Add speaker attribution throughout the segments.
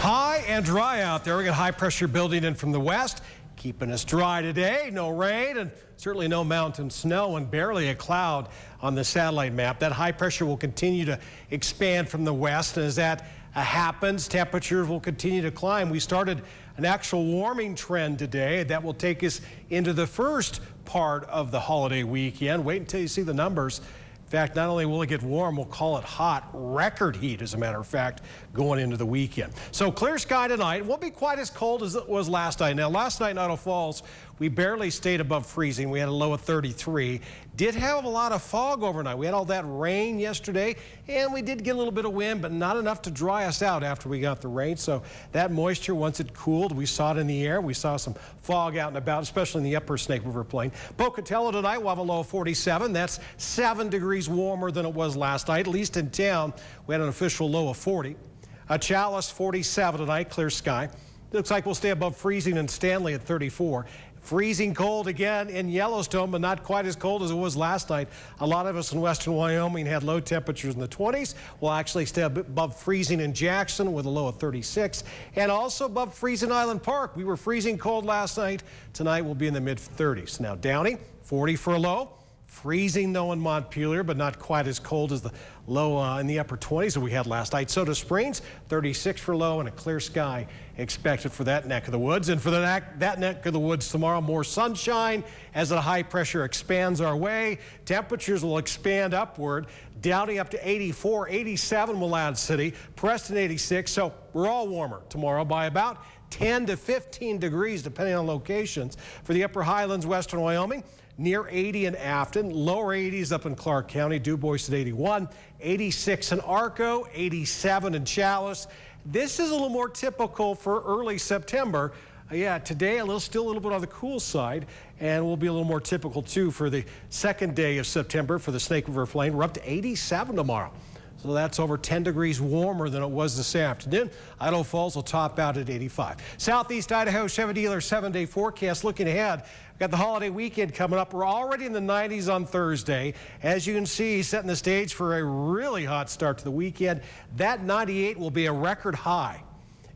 Speaker 1: High and dry out there. We got high pressure building in from the west, keeping us dry today. No rain and certainly no mountain snow and barely a cloud on the satellite map. That high pressure will continue to expand from the west, and as that happens, temperatures will continue to climb. We started an actual warming trend today that will take us into the first part of the holiday weekend. Wait until you see the numbers. In fact, not only will it get warm, we'll call it hot, record heat, as a matter of fact, going into the weekend. So clear sky tonight. Won't be quite as cold as it was last night. Now, last night in Idaho Falls, we barely stayed above freezing. We had a low of 33. Did have a lot of fog overnight. We had all that rain yesterday, and we did get a little bit of wind, but not enough to dry us out after we got the rain. So that moisture, once it cooled, we saw it in the air. We saw some fog out and about, especially in the upper Snake River Plain. Pocatello tonight, we'll have a low of 47. That's 7 degrees warmer than it was last night. At least in town, we had an official low of 40. Chalice, 47 tonight, clear sky. Looks like we'll stay above freezing in Stanley at 34. Freezing cold again in Yellowstone, but not quite as cold as it was last night. A lot of us in western Wyoming had low temperatures in the 20s. We'll actually stay above freezing in Jackson with a low of 36. And also above freezing Island Park. We were freezing cold last night. Tonight we'll be in the mid-30s. Now Downey, 40 for a low. Freezing though in Montpelier, but not quite as cold as the low in the upper 20s that we had last night. Soda Springs, 36 for low and a clear sky expected for that neck of the woods. And for that neck of the woods tomorrow, more sunshine as the high pressure expands our way. Temperatures will expand upward. Downey up to 84, 87 Willamette City, Preston 86. So we're all warmer tomorrow by about 10 to 15 degrees depending on locations. For the upper highlands, western Wyoming, near 80 in Afton, lower 80s up in Clark County, DuBois at 81, 86 in Arco, 87 in Chalice. This is a little more typical for early September. Yeah, today still a little bit on the cool side, and will be a little more typical too for the second day of September for the Snake River Plain. We're up to 87 tomorrow. So that's over 10 degrees warmer than it was this afternoon. Idaho Falls will top out at 85. Southeast Idaho Chevy dealer 7-day forecast. Looking ahead, we've got the holiday weekend coming up. We're already in the 90s on Thursday. As you can see, setting the stage for a really hot start to the weekend. That 98 will be a record high.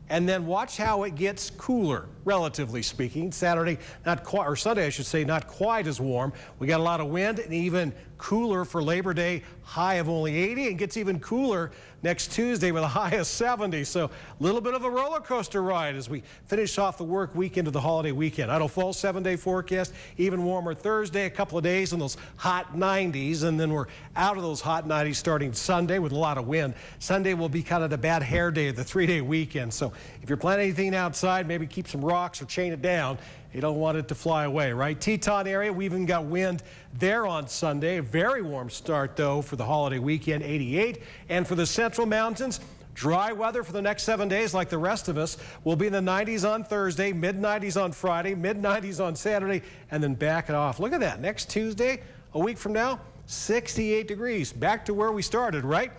Speaker 1: And then watch how it gets cooler, relatively speaking. Saturday, Sunday, I should say, not quite as warm. We got a lot of wind and even cooler for Labor Day, high of only 80, and gets even cooler next Tuesday with a high of 70. So a little bit of a roller coaster ride as we finish off the work week into the holiday weekend. Idaho Falls 7-day forecast, even warmer Thursday, a couple of days in those hot 90s, and then we're out of those hot 90s starting Sunday with a lot of wind. Sunday will be kind of the bad hair day of the 3-day weekend. So if you're planning anything outside, maybe keep some rocks or chain it down. You don't want it to fly away, right? Teton area, we even got wind there on Sunday. A very warm start, though, for the holiday weekend, 88. And for the Central Mountains, dry weather for the next 7 days like the rest of us. We'll be in the 90s on Thursday, mid-90s on Friday, mid-90s on Saturday, and then back it off. Look at that. Next Tuesday, a week from now, 68 degrees. Back to where we started, right?